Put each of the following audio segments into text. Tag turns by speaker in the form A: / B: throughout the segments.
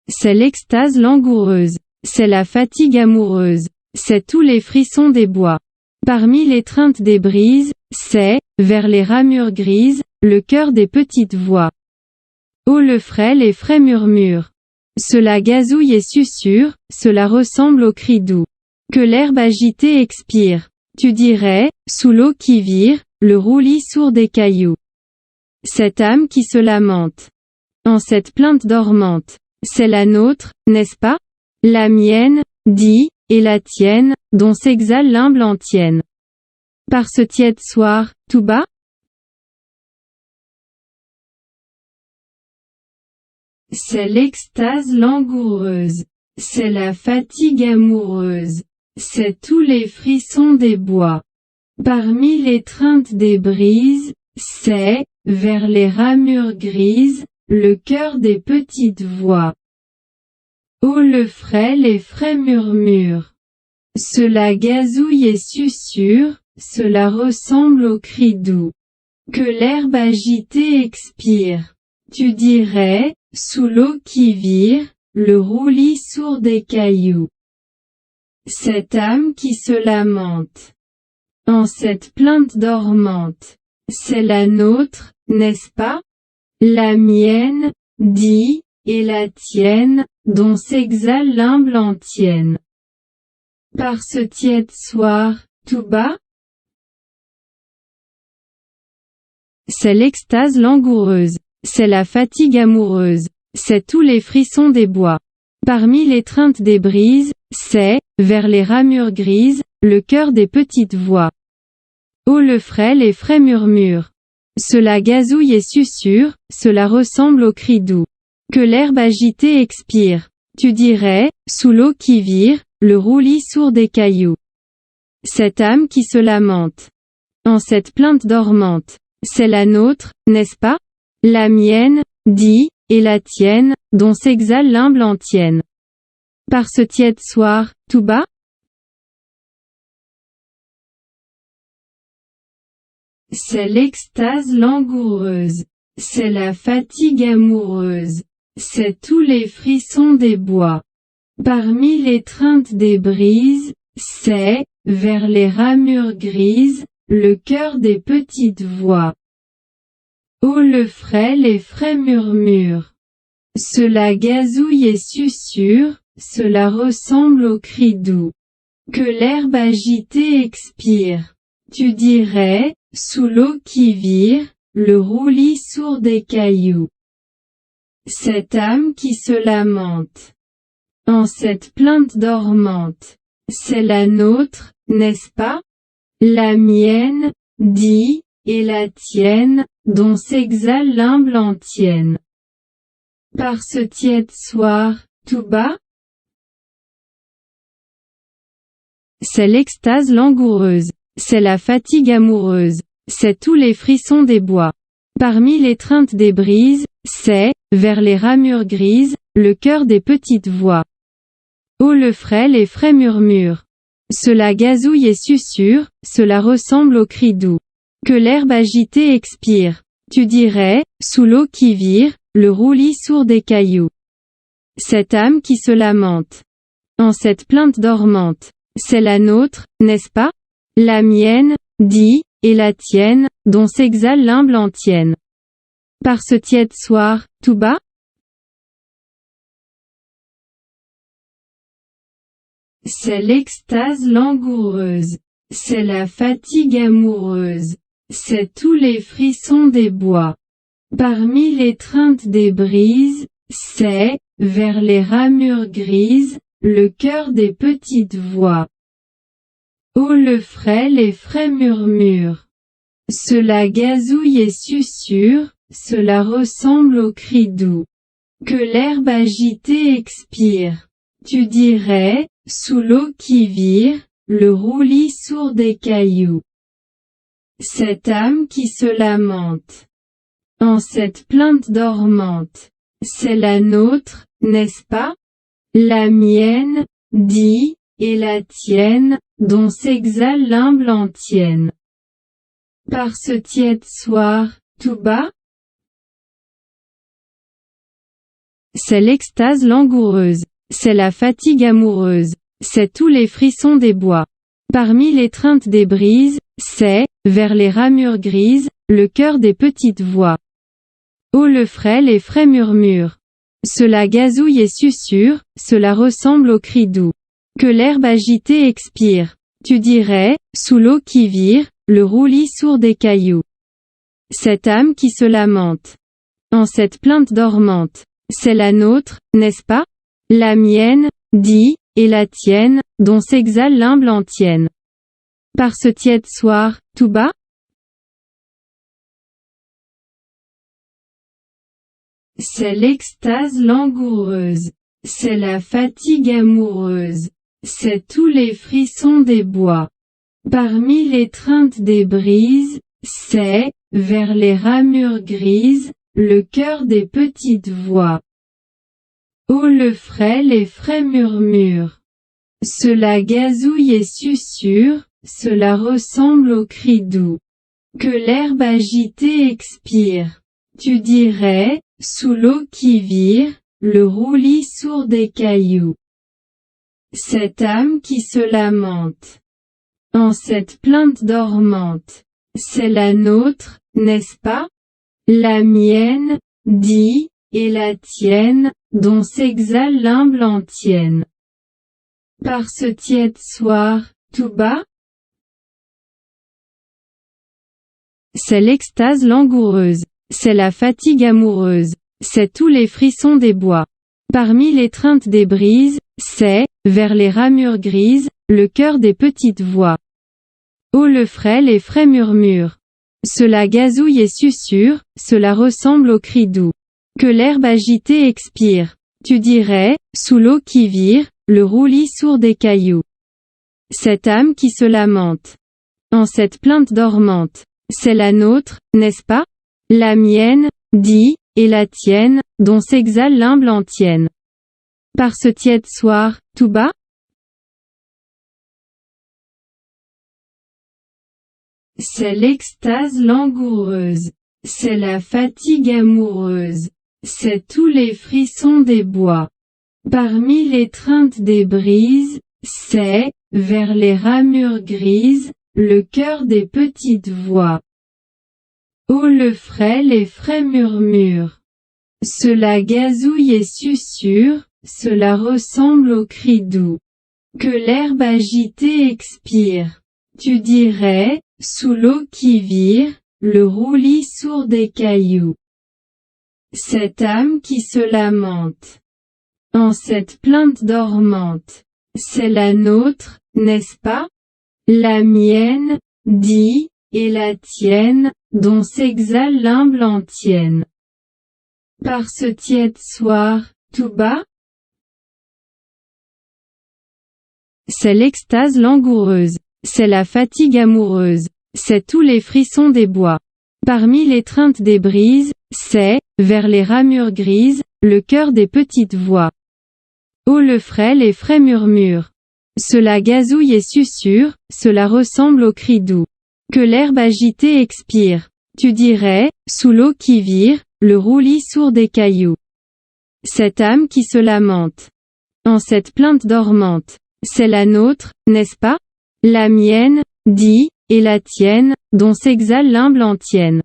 A: C'est l'extase langoureuse. C'est la fatigue amoureuse. C'est tous les frissons des bois. Parmi l'étreinte des brises, c'est, vers les ramures grises, le cœur des petites voix. Oh le frêle et frais murmure. Cela gazouille et susurre, cela ressemble au cri doux. Que l'herbe agitée expire. Tu dirais, sous l'eau qui vire, le roulis sourd des cailloux. Cette âme qui se lamente. En cette plainte dormante. C'est la nôtre, n'est-ce pas? La mienne, dit, et la tienne, dont s'exhale l'humble antienne. Par ce tiède soir, tout bas? C'est l'extase langoureuse. C'est la fatigue amoureuse. C'est tous les frissons des bois. Parmi l'étreinte des brises, c'est, vers les ramures grises, le cœur des petites voix. Oh le frêle et frais murmure. Cela gazouille et susurre, cela ressemble au cri doux. Que l'herbe agitée expire. Tu dirais, sous l'eau qui vire, le roulis sourd des cailloux. Cette âme qui se lamente. En cette plainte dormante. C'est la nôtre, n'est-ce pas? La mienne, dit, et la tienne, dont s'exhale l'humble antienne. Par ce tiède soir, tout bas? C'est l'extase langoureuse. C'est la fatigue amoureuse. C'est tous les frissons des bois. Parmi l'étreinte des brises, c'est, vers les ramures grises, le cœur des petites voix. Oh le frêle et frais murmure. Cela gazouille et susurre, cela ressemble au cri doux. Que l'herbe agitée expire. Tu dirais, sous l'eau qui vire, le roulis sourd des cailloux. Cette âme qui se lamente. En cette plainte dormante. C'est la nôtre, n'est-ce pas? La mienne, dit, et la tienne, dont s'exhale l'humble antienne. Par ce tiède soir, tout bas? C'est l'extase langoureuse. C'est la fatigue amoureuse. C'est tous les frissons des bois. Parmi l'étreinte des brises, c'est, vers les ramures grises, le cœur des petites voix. Oh le frêle et frais murmure. Cela gazouille et susurre, cela ressemble au cri doux. Que l'herbe agitée expire. Tu dirais, sous l'eau qui vire, le roulis sourd des cailloux. Cette âme qui se lamente. En cette plainte dormante. C'est la nôtre, n'est-ce pas? La mienne, dit, et la tienne, dont s'exhale l'humble antienne. Par ce tiède soir, tout bas? C'est l'extase langoureuse. C'est la fatigue amoureuse. C'est tous les frissons des bois. Parmi l'étreinte des brises, c'est, vers les ramures grises, le cœur des petites voix. Oh le frêle et frais murmure. Cela gazouille et susurre, cela ressemble au cri doux. Que l'herbe agitée expire. Tu dirais, sous l'eau qui vire, le roulis sourd des cailloux. Cette âme qui se lamente. En cette plainte dormante. C'est la nôtre, n'est-ce pas? La mienne, dit, et la tienne, dont s'exhale l'humble antienne. Par ce tiède soir, tout bas? C'est l'extase langoureuse. C'est la fatigue amoureuse. C'est tous les frissons des bois. Parmi l'étreinte des brises, c'est, vers les ramures grises, le cœur des petites voix. Oh le frêle et frais murmure. Cela gazouille et susurre, cela ressemble au cri doux. Que l'herbe agitée expire. Tu dirais, sous l'eau qui vire, le roulis sourd des cailloux. Cette âme qui se lamente. En cette plainte dormante. C'est la nôtre, n'est-ce pas? La mienne, dit, et la tienne, dont s'exhale l'humble antienne. Par ce tiède soir, tout bas, c'est l'extase langoureuse, c'est la fatigue amoureuse, c'est tous les frissons des bois. Parmi l'étreinte des brises, c'est, vers les ramures grises, le cœur des petites voix. Oh le frêle et frais murmure. Cela gazouille et susurre, cela ressemble au cri doux. Que l'herbe agitée expire. Tu dirais, sous l'eau qui vire, le roulis sourd des cailloux. Cette âme qui se lamente. En cette plainte dormante. C'est la nôtre, n'est-ce pas? La mienne, dit, et la tienne, dont s'exhale l'humble antienne. Par ce tiède soir, tout bas? C'est l'extase langoureuse. C'est la fatigue amoureuse. C'est tous les frissons des bois. Parmi l'étreinte des brises, c'est, vers les ramures grises, le cœur des petites voix. Oh le frêle et frais murmure. Cela gazouille et susurre, cela ressemble au cri doux. Que l'herbe agitée expire. Tu dirais, sous l'eau qui vire, le roulis sourd des cailloux. Cette âme qui se lamente. En cette plainte dormante. C'est la nôtre, n'est-ce pas? La mienne, dit, et la tienne, dont s'exhale l'humble antienne. Par ce tiède soir, tout bas? C'est l'extase langoureuse. C'est la fatigue amoureuse. C'est tous les frissons des bois. Parmi l'étreinte des brises, c'est, vers les ramures grises, le cœur des petites voix. Oh le frêle et frais murmure. Cela gazouille et susurre, cela ressemble au cri doux. Que l'herbe agitée expire. Tu dirais, sous l'eau qui vire, le roulis sourd des cailloux. Cette âme qui se lamente. En cette plainte dormante. C'est la nôtre, n'est-ce pas? La mienne, dit, et la tienne, dont s'exhale l'humble antienne. Par ce tiède soir, tout bas? C'est l'extase langoureuse. C'est la fatigue amoureuse. C'est tous les frissons des bois. Parmi l'étreinte des brises, c'est, vers les ramures grises, le cœur des petites voix. Oh le frêle et frais murmure. Cela gazouille et susurre, cela ressemble au cri doux. Que l'herbe agitée expire. Tu dirais, sous l'eau qui vire, le roulis sourd des cailloux. Cette âme qui se lamente. En cette plainte dormante. C'est la nôtre, n'est-ce pas? La mienne, dit, et la tienne, dont s'exhale l'humble antienne. Par ce tiède soir, tout bas? C'est l'extase langoureuse. C'est la fatigue amoureuse. C'est tous les frissons des bois. Parmi l'étreinte des brises, c'est, vers les ramures grises, le cœur des petites voix. Oh le frêle et frais murmure. Cela gazouille et susurre, cela ressemble au cri doux. Que l'herbe agitée expire. Tu dirais, sous l'eau qui vire, le roulis sourd des cailloux. Cette âme qui se lamente. En cette plainte dormante. C'est la nôtre, n'est-ce pas? La mienne, dit, et la tienne, dont s'exhale l'humble antienne.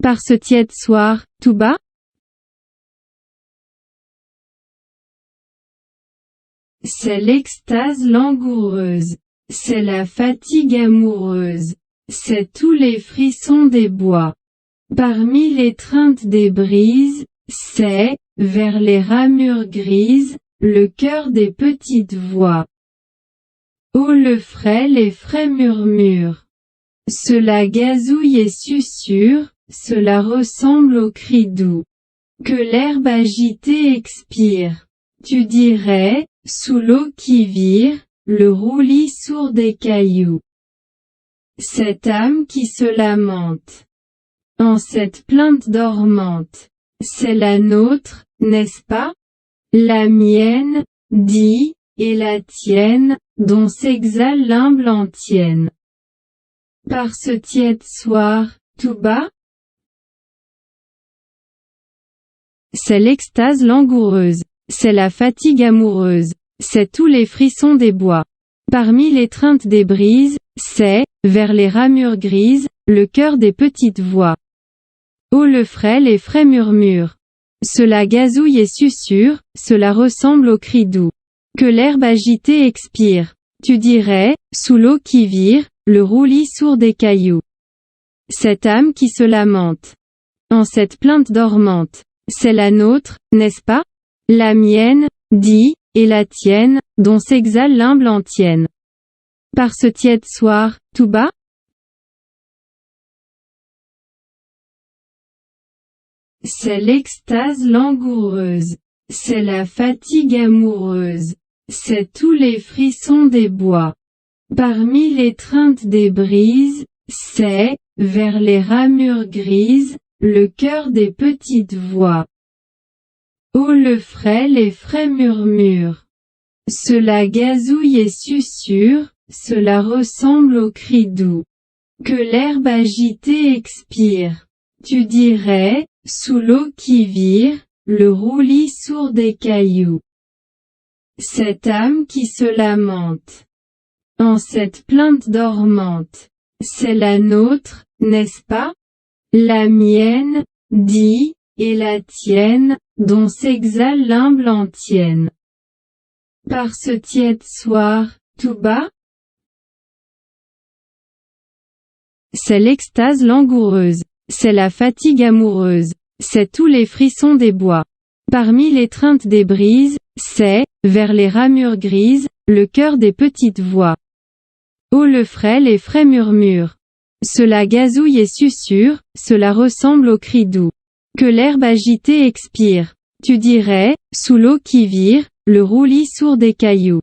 A: Par ce tiède soir, tout bas? C'est l'extase langoureuse. C'est la fatigue amoureuse. C'est tous les frissons des bois. Parmi l'étreinte des brises, c'est, vers les ramures grises, le cœur des petites voix. Oh le frêle et frais murmure. Cela gazouille et susurre, cela ressemble au cri doux. Que l'herbe agitée expire. Tu dirais, sous l'eau qui vire, le roulis sourd des cailloux. Cette âme qui se lamente. En cette plainte dormante. C'est la nôtre, n'est-ce pas? La mienne, dit, et la tienne, dont s'exhale l'humble antienne. Par ce tiède soir, tout bas, c'est l'extase langoureuse, c'est la fatigue amoureuse, c'est tous les frissons des bois. Parmi l'étreinte des brises, c'est, vers les ramures grises, le cœur des petites voix. Oh le frêle et frais murmure. Cela gazouille et susurre, cela ressemble au cri doux. Que l'herbe agitée expire. Tu dirais, sous l'eau qui vire, le roulis sourd des cailloux. Cette âme qui se lamente. En cette plainte dormante. C'est la nôtre, n'est-ce pas? La mienne, dit, et la tienne, dont s'exhale l'humble antienne. Par ce tiède soir, tout bas? C'est l'extase langoureuse. C'est la fatigue amoureuse. C'est tous les frissons des bois. Parmi l'étreinte des brises, c'est, vers les ramures grises, le cœur des petites voix. Oh le frêle et frais murmure. Cela gazouille et susurre, cela ressemble au cri doux. Que l'herbe agitée expire. Tu dirais, sous l'eau qui vire, le roulis sourd des cailloux. Cette âme qui se lamente. En cette plainte dormante. C'est la nôtre, n'est-ce pas? La mienne, dit, et la tienne, dont s'exhale l'humble antienne. Par ce tiède soir, tout bas? C'est l'extase langoureuse. C'est la fatigue amoureuse. C'est tous les frissons des bois. Parmi l'étreinte des brises, c'est, vers les ramures grises, le cœur des petites voix. Oh le frêle et frais murmure. Cela gazouille et susurre, cela ressemble au cri doux. Que l'herbe agitée expire. Tu dirais, sous l'eau qui vire, le roulis sourd des cailloux.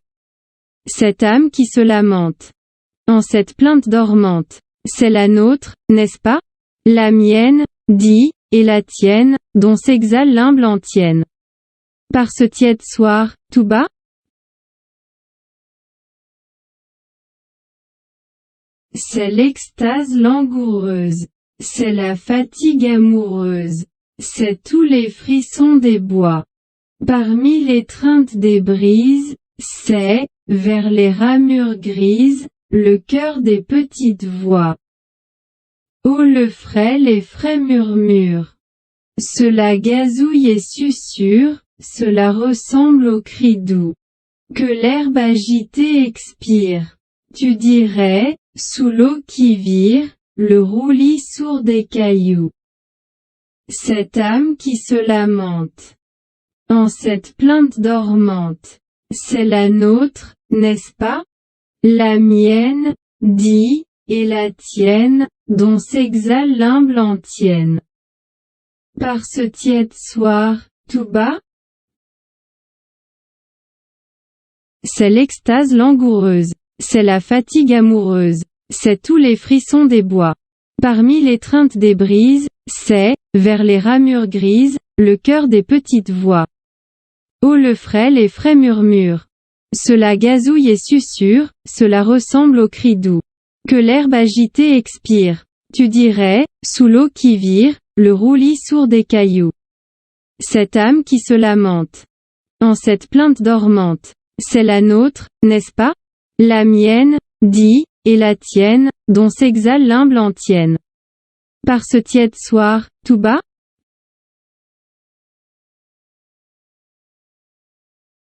A: Cette âme qui se lamente. En cette plainte dormante. C'est la nôtre, n'est-ce pas? La mienne, dit, et la tienne, dont s'exhale l'humble antienne. Par ce tiède soir, tout bas? C'est l'extase langoureuse. C'est la fatigue amoureuse. C'est tous les frissons des bois. Parmi l'étreinte des brises, c'est, vers les ramures grises, le cœur des petites voix. Oh le frêle et frais murmure. Cela gazouille et susurre, cela ressemble au cri doux. Que l'herbe agitée expire. Tu dirais, sous l'eau qui vire, le roulis sourd des cailloux. Cette âme qui se lamente. En cette plainte dormante. C'est la nôtre, n'est-ce pas? La mienne, dit, et la tienne, dont s'exhale l'humble antienne. Par ce tiède soir, tout bas? C'est l'extase langoureuse. C'est la fatigue amoureuse. C'est tous les frissons des bois. Parmi l'étreinte des brises, c'est, vers les ramures grises, le cœur des petites voix. Oh le frêle et frais murmure. Cela gazouille et susurre, cela ressemble au cri doux. Que l'herbe agitée expire. Tu dirais, sous l'eau qui vire, le roulis sourd des cailloux. Cette âme qui se lamente. En cette plainte dormante. C'est la nôtre, n'est-ce pas? La mienne, dit, et la tienne, dont s'exhale l'humble antienne. Par ce tiède soir, tout bas?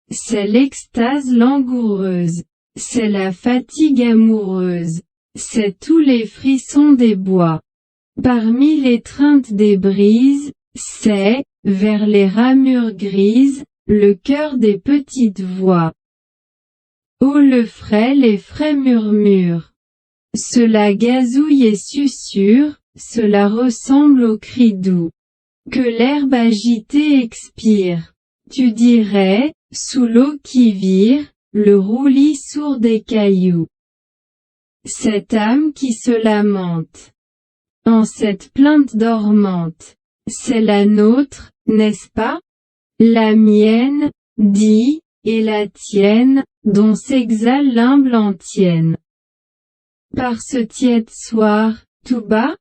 A: C'est l'extase langoureuse. C'est la fatigue amoureuse. C'est tous les frissons des bois. Parmi l'étreinte des brises, c'est, vers les ramures grises, le cœur des petites voix. Oh le frêle et frais murmure. Cela gazouille et susurre, cela ressemble au cri doux. Que l'herbe agitée expire. Tu dirais, sous l'eau qui vire, le roulis sourd des cailloux. Cette âme qui se lamente. En cette plainte dormante. C'est la nôtre, n'est-ce pas? La mienne, dit, et la tienne, dont s'exhale l'humble antienne. Par ce tiède soir, tout bas,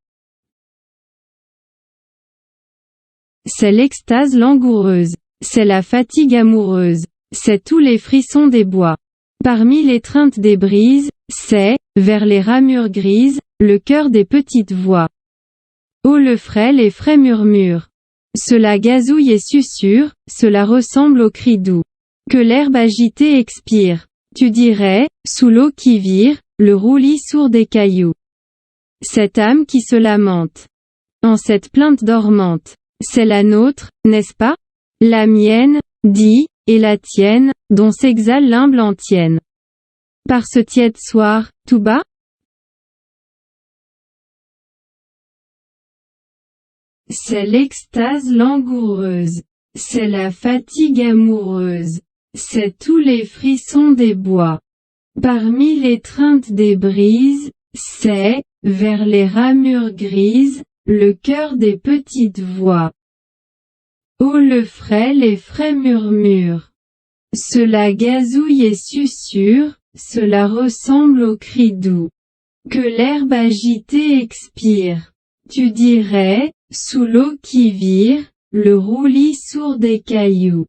A: c'est l'extase langoureuse, c'est la fatigue amoureuse, c'est tous les frissons des bois. Parmi l'étreinte des brises, c'est, vers les ramures grises, le cœur des petites voix. Oh le frêle et frais murmure. Cela gazouille et susurre, cela ressemble au cri doux. Que l'herbe agitée expire. Tu dirais, sous l'eau qui vire, le roulis sourd des cailloux. Cette âme qui se lamente. En cette plainte dormante. C'est la nôtre, n'est-ce pas? La mienne, dit, et la tienne, dont s'exhale l'humble antienne. Par ce tiède soir, tout bas? C'est l'extase langoureuse. C'est la fatigue amoureuse. C'est tous les frissons des bois. Parmi l'étreinte des brises, c'est, vers les ramures grises, le cœur des petites voix. Oh le frêle et frais murmure. Cela gazouille et susurre, cela ressemble au cri doux. Que l'herbe agitée expire. Tu dirais, sous l'eau qui vire, le roulis sourd des cailloux.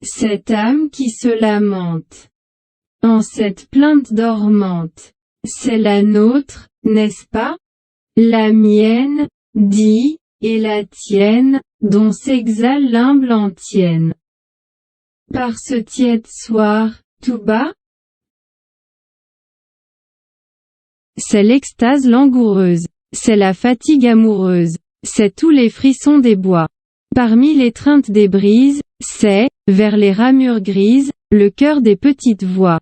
A: Cette âme qui se lamente. En cette plainte dormante. C'est la nôtre, n'est-ce pas? La mienne, dit, et la tienne, dont s'exhale l'humble antienne. Par ce tiède soir, tout bas? C'est l'extase langoureuse. C'est la fatigue amoureuse. C'est tous les frissons des bois. Parmi l'étreinte des brises, c'est, vers les ramures grises, le cœur des petites voix.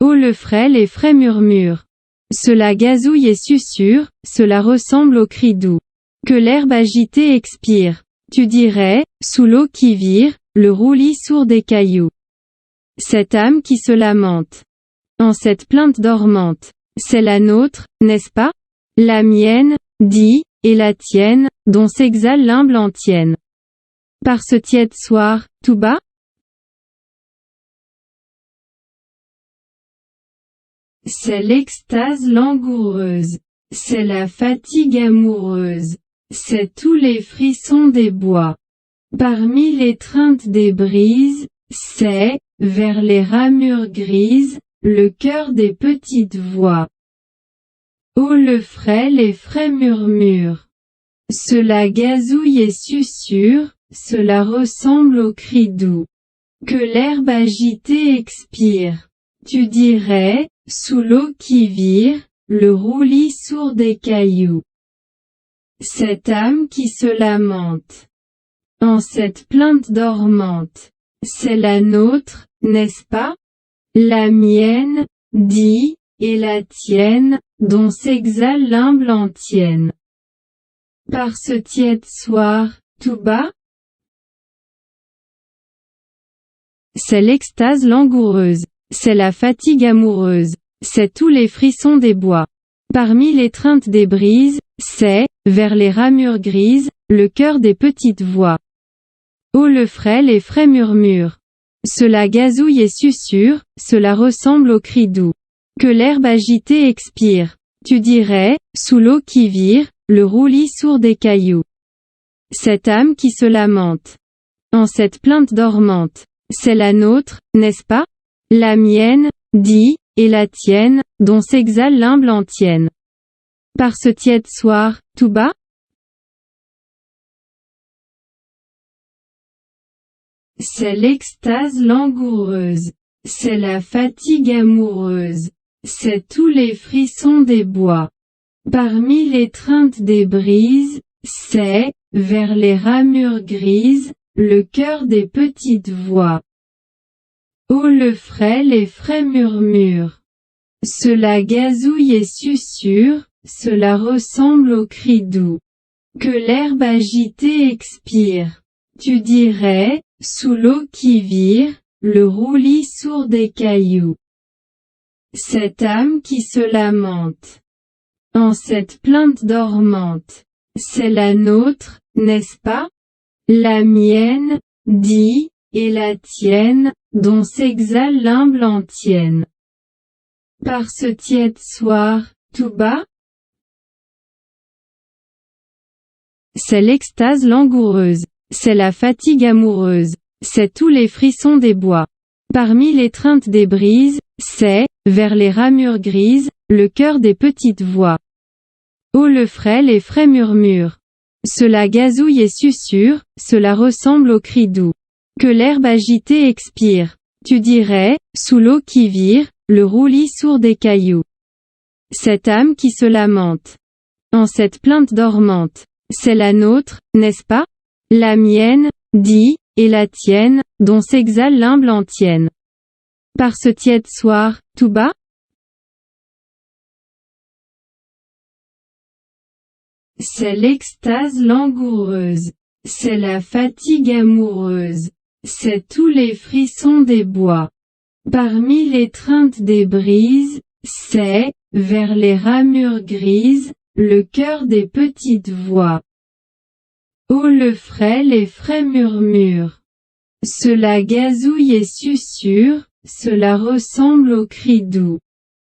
A: Oh le frêle et frais murmure. Cela gazouille et susurre, cela ressemble au cri doux. Que l'herbe agitée expire. Tu dirais, sous l'eau qui vire, le roulis sourd des cailloux. Cette âme qui se lamente. En cette plainte dormante. C'est la nôtre, n'est-ce pas? La mienne, dit, et la tienne, dont s'exhale l'humble antienne. Par ce tiède soir, tout bas? C'est l'extase langoureuse. C'est la fatigue amoureuse. C'est tous les frissons des bois. Parmi l'étreinte des brises, c'est, vers les ramures grises, le cœur des petites voix. Oh le frêle et frais murmure. Cela gazouille et susurre, cela ressemble au cri doux. Que l'herbe agitée expire. Tu dirais, sous l'eau qui vire, le roulis sourd des cailloux. Cette âme qui se lamente. En cette plainte dormante. C'est la nôtre, n'est-ce pas? La mienne, dit, et la tienne, dont s'exhale l'humble antienne. Par ce tiède soir, tout bas? C'est l'extase langoureuse. C'est la fatigue amoureuse. C'est tous les frissons des bois. Parmi l'étreinte des brises, c'est, vers les ramures grises, le cœur des petites voix. Oh le frêle et frais murmure. Cela gazouille et susurre, cela ressemble au cri doux. Que l'herbe agitée expire. Tu dirais, sous l'eau qui vire, le roulis sourd des cailloux. Cette âme qui se lamente. En cette plainte dormante. C'est la nôtre, n'est-ce pas? La mienne, dit, et la tienne, dont s'exhale l'humble antienne. Par ce tiède soir, tout bas? C'est l'extase langoureuse. C'est la fatigue amoureuse. C'est tous les frissons des bois. Parmi l'étreinte des brises, c'est, vers les ramures grises, le cœur des petites voix. Oh le frêle et frais murmure. Cela gazouille et susurre, cela ressemble au cri doux. Que l'herbe agitée expire. Tu dirais, sous l'eau qui vire, le roulis sourd des cailloux. Cette âme qui se lamente. En cette plainte dormante. C'est la nôtre, n'est-ce pas? La mienne, dit, et la tienne, dont s'exhale l'humble antienne. Par ce tiède soir, tout bas, c'est l'extase langoureuse, c'est la fatigue amoureuse, c'est tous les frissons des bois. Parmi l'étreinte des brises, c'est, vers les ramures grises, le cœur des petites voix. Oh le frêle et frais murmure. Cela gazouille et susurre, cela ressemble au cri doux. Que l'herbe agitée expire. Tu dirais, sous l'eau qui vire, le roulis sourd des cailloux. Cette âme qui se lamente. En cette plainte dormante. C'est la nôtre, n'est-ce pas? La mienne, dit, et la tienne, dont s'exhale l'humble antienne. Par ce tiède soir, tout bas? C'est l'extase langoureuse. C'est la fatigue amoureuse. C'est tous les frissons des bois. Parmi l'étreinte des brises, c'est, vers les ramures grises, le cœur des petites voix. Oh le frêle et frais murmure. Cela gazouille et susurre, cela ressemble au cri doux.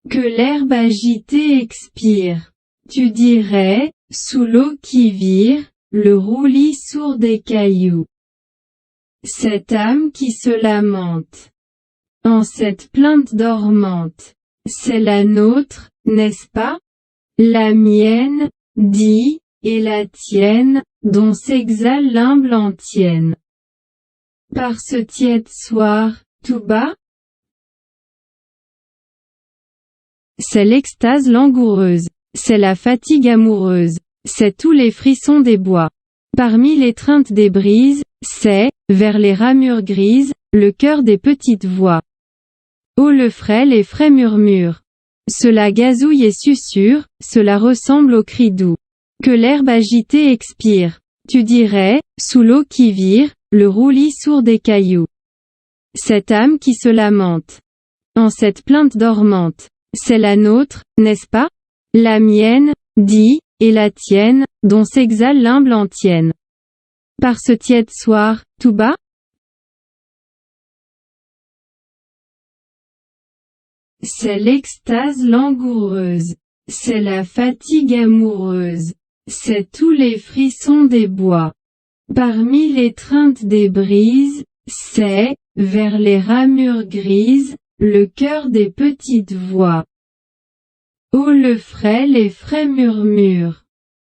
A: Que l'herbe agitée expire. Tu dirais, sous l'eau qui vire, le roulis sourd des cailloux. Cette âme qui se lamente. En cette plainte dormante. C'est la nôtre, n'est-ce pas? La mienne, dit, et la tienne, dont s'exhale l'humble antienne. Par ce tiède soir, tout bas? C'est l'extase langoureuse. C'est la fatigue amoureuse. C'est tous les frissons des bois. Parmi l'étreinte des brises, c'est, vers les ramures grises, le cœur des petites voix. Oh le frêle et frais murmure. Cela gazouille et susurre, cela ressemble au cri doux. Que l'herbe agitée expire. Tu dirais, sous l'eau qui vire, le roulis sourd des cailloux. Cette âme qui se lamente. En cette plainte dormante. C'est la nôtre, n'est-ce pas? La mienne, dit, et la tienne, dont s'exhale l'humble antienne. Par ce tiède soir, tout bas? C'est l'extase langoureuse. C'est la fatigue amoureuse. C'est tous les frissons des bois. Parmi l'étreinte des brises, c'est, vers les ramures grises, le cœur des petites voix. Oh le frêle et frais murmure.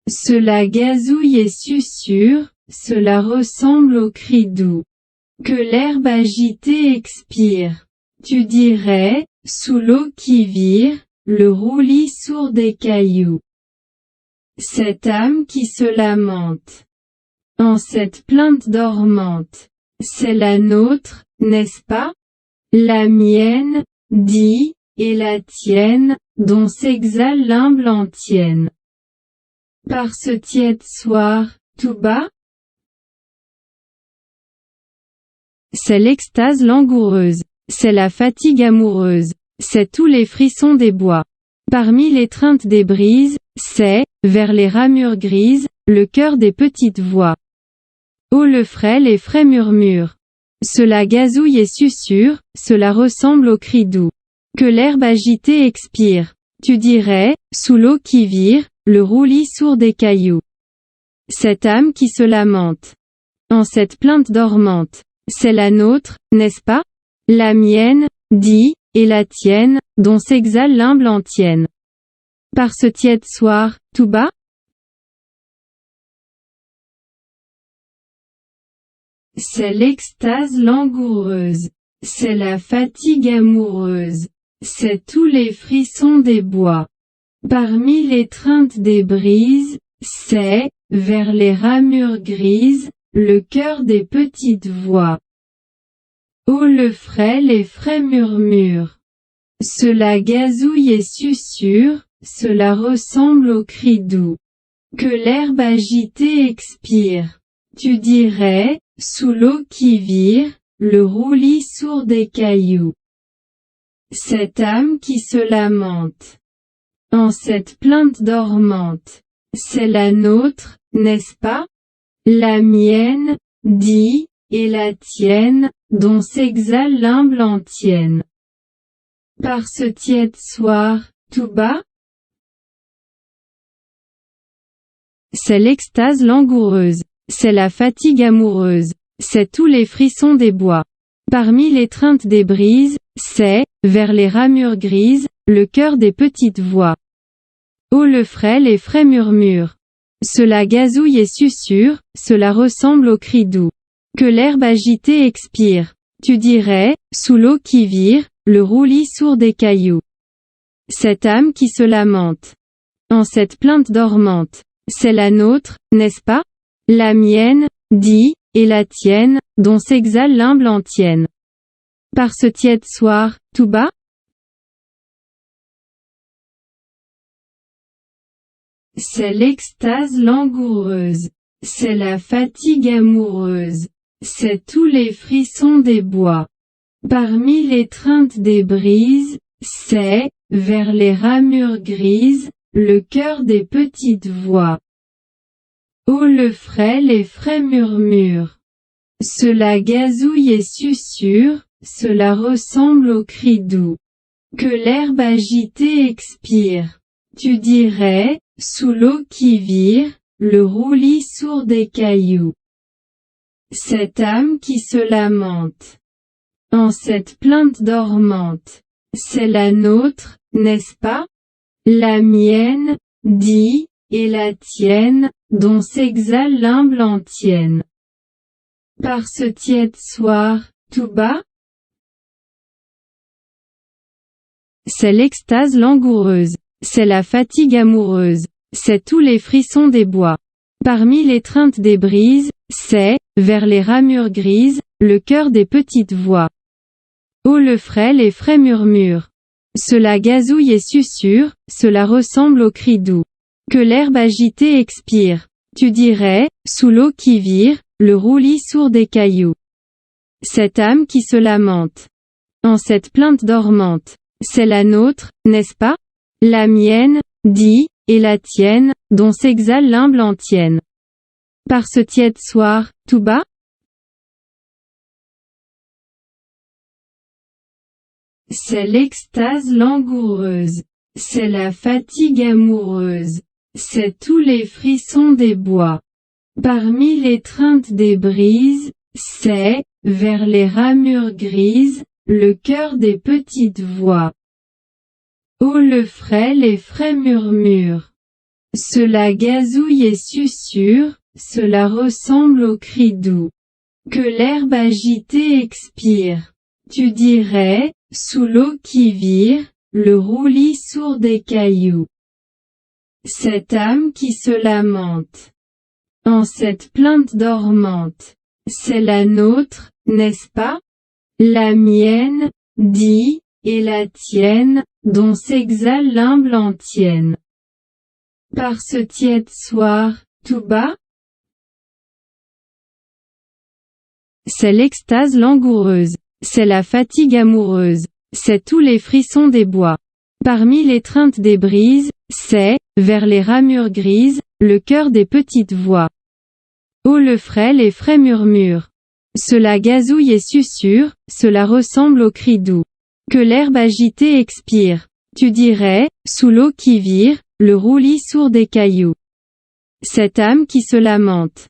A: Cela gazouille et susurre, cela ressemble au cri doux. Que l'herbe agitée expire. Tu dirais, sous l'eau qui vire, le roulis sourd des cailloux. Cette âme qui se lamente. En cette plainte dormante. C'est la nôtre, n'est-ce pas? La mienne, dit, et la tienne, dont s'exhale l'humble antienne. Par ce tiède soir, tout bas? C'est l'extase langoureuse. C'est la fatigue amoureuse. C'est tous les frissons des bois. Parmi l'étreinte des brises, c'est, vers les ramures grises, le cœur des petites voix. Oh le frêle et frais murmure. Cela gazouille et susurre, cela ressemble au cri doux. Que l'herbe agitée expire. Tu dirais, sous l'eau qui vire, le roulis sourd des cailloux. Cette âme qui se lamente. En cette plainte dormante. C'est la nôtre, n'est-ce pas? La mienne, dit, et la tienne, dont s'exhale l'humble antienne. Par ce tiède soir, tout bas? C'est l'extase langoureuse. C'est la fatigue amoureuse. C'est tous les frissons des bois. Parmi l'étreinte des brises, c'est, vers les ramures grises, le cœur des petites voix. Oh le frêle et frais murmure. Cela gazouille et susurre, cela ressemble au cri doux. Que l'herbe agitée expire. Tu dirais, sous l'eau qui vire, le roulis sourd des cailloux. Cette âme qui se lamente. En cette plainte dormante. C'est la nôtre, n'est-ce pas? La mienne, dit, et la tienne, dont s'exhale l'humble antienne. Par ce tiède soir, tout bas, c'est l'extase langoureuse, c'est la fatigue amoureuse, c'est tous les frissons des bois. Parmi l'étreinte des brises, c'est, vers les ramures grises, le cœur des petites voix. Oh le frêle et frais murmure. Cela gazouille et susurre, cela ressemble au cri doux. Que l'herbe agitée expire. Tu dirais, sous l'eau qui vire, le roulis sourd des cailloux. Cette âme qui se lamente. En cette plainte dormante. C'est la nôtre, n'est-ce pas? La mienne, dit, et la tienne, dont s'exhale l'humble antienne. Par ce tiède soir, tout bas? C'est l'extase langoureuse. C'est la fatigue amoureuse. C'est tous les frissons des bois. Parmi l'étreinte des brises, c'est, vers les ramures grises, le cœur des petites voix. Oh le frêle et frais murmure. Cela gazouille et susurre, cela ressemble au cri doux. Que l'herbe agitée expire. Tu dirais, sous l'eau qui vire, le roulis sourd des cailloux. Cette âme qui se lamente. En cette plainte dormante. C'est la nôtre, n'est-ce pas? La mienne, dit, et la tienne, dont s'exhale l'humble antienne. Par ce tiède soir, tout bas? C'est l'extase langoureuse. C'est la fatigue amoureuse. C'est tous les frissons des bois. Parmi l'étreinte des brises, c'est, vers les ramures grises, le cœur des petites voix. Oh le frêle et frais murmure. Cela gazouille et susurre, cela ressemble au cri doux. Que l'herbe agitée expire. Tu dirais, sous l'eau qui vire, le roulis sourd des cailloux. Cette âme qui se lamente. En cette plainte dormante. C'est la nôtre, n'est-ce pas? La mienne, dit, et la tienne, dont s'exhale l'humble antienne. Par ce tiède soir, tout bas? C'est l'extase langoureuse. C'est la fatigue amoureuse. C'est tous les frissons des bois. Parmi l'étreinte des brises, c'est, vers les ramures grises, le cœur des petites voix. Oh le frêle et frais murmure. Cela gazouille et susurre, cela ressemble au cri doux. Que l'herbe agitée expire. Tu dirais, sous l'eau qui vire, le roulis sourd des cailloux. Cette âme qui se lamente. En cette plainte dormante. C'est la nôtre, n'est-ce pas? La mienne, dit, et la tienne, dont s'exhale l'humble antienne. Par ce tiède soir, tout bas? C'est l'extase langoureuse. C'est la fatigue amoureuse. C'est tous les frissons des bois. Parmi l'étreinte des brises, c'est, vers les ramures grises, le cœur des petites voix. Oh le frêle et frais murmure. Cela gazouille et susurre, cela ressemble au cri doux. Que l'herbe agitée expire. Tu dirais, sous l'eau qui vire, le roulis sourd des cailloux. Cette âme qui se lamente.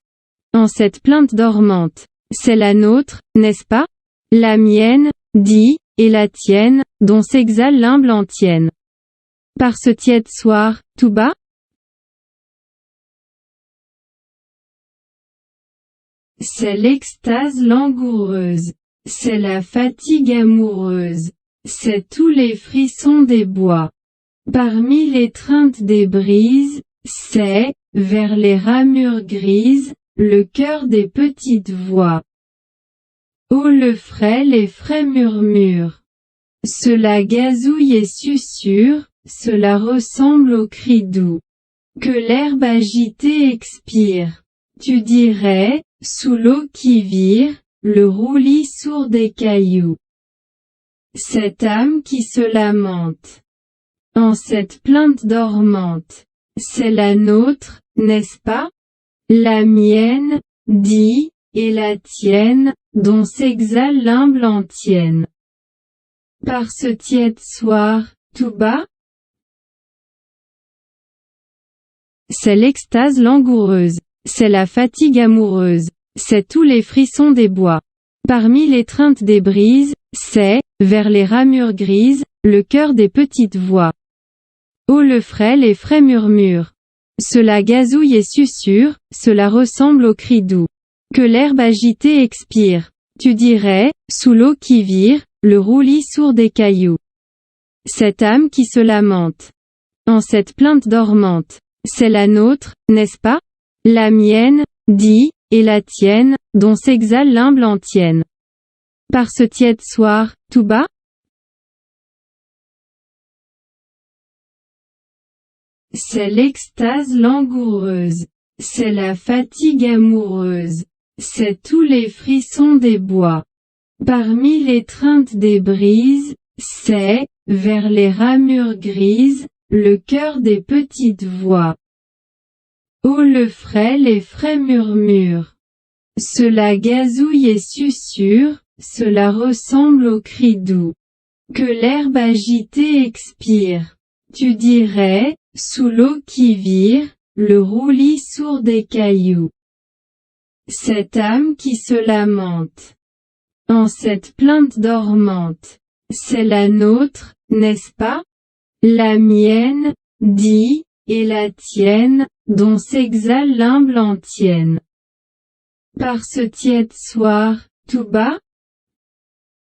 A: En cette plainte dormante. C'est la nôtre, n'est-ce pas? La mienne, dit, et la tienne, dont s'exhale l'humble antienne. Par ce tiède soir, tout bas? C'est l'extase langoureuse. C'est la fatigue amoureuse. C'est tous les frissons des bois. Parmi l'étreinte des brises, c'est, vers les ramures grises, le cœur des petites voix. Oh le frêle et frais murmure. Cela gazouille et susurre, cela ressemble au cri doux. Que l'herbe agitée expire. Tu dirais, sous l'eau qui vire, le roulis sourd des cailloux. Cette âme qui se lamente. En cette plainte dormante. C'est la nôtre, n'est-ce pas? La mienne, dit, et la tienne, dont s'exhale l'humble antienne. Par ce tiède soir, tout bas, c'est l'extase langoureuse, c'est la fatigue amoureuse, c'est tous les frissons des bois. Parmi l'étreinte des brises, c'est, vers les ramures grises, le cœur des petites voix. Oh le frêle et frais murmure. Cela gazouille et susurre, cela ressemble au cri doux. Que l'herbe agitée expire. Tu dirais, sous l'eau qui vire, le roulis sourd des cailloux. Cette âme qui se lamente. En cette plainte dormante. C'est la nôtre, n'est-ce pas? La mienne, dit, et la tienne, dont s'exhale l'humble antienne. Par ce tiède soir, tout bas? C'est l'extase langoureuse. C'est la fatigue amoureuse. C'est tous les frissons des bois. Parmi l'étreinte des brises, c'est, vers les ramures grises, le cœur des petites voix. Oh le frêle et frais murmure. Cela gazouille et susurre, cela ressemble au cri doux. Que l'herbe agitée expire. Tu dirais, sous l'eau qui vire, le roulis sourd des cailloux. Cette âme qui se lamente. En cette plainte dormante. C'est la nôtre, n'est-ce pas? La mienne, dit, et la tienne, dont s'exhale l'humble antienne. Par ce tiède soir, tout bas,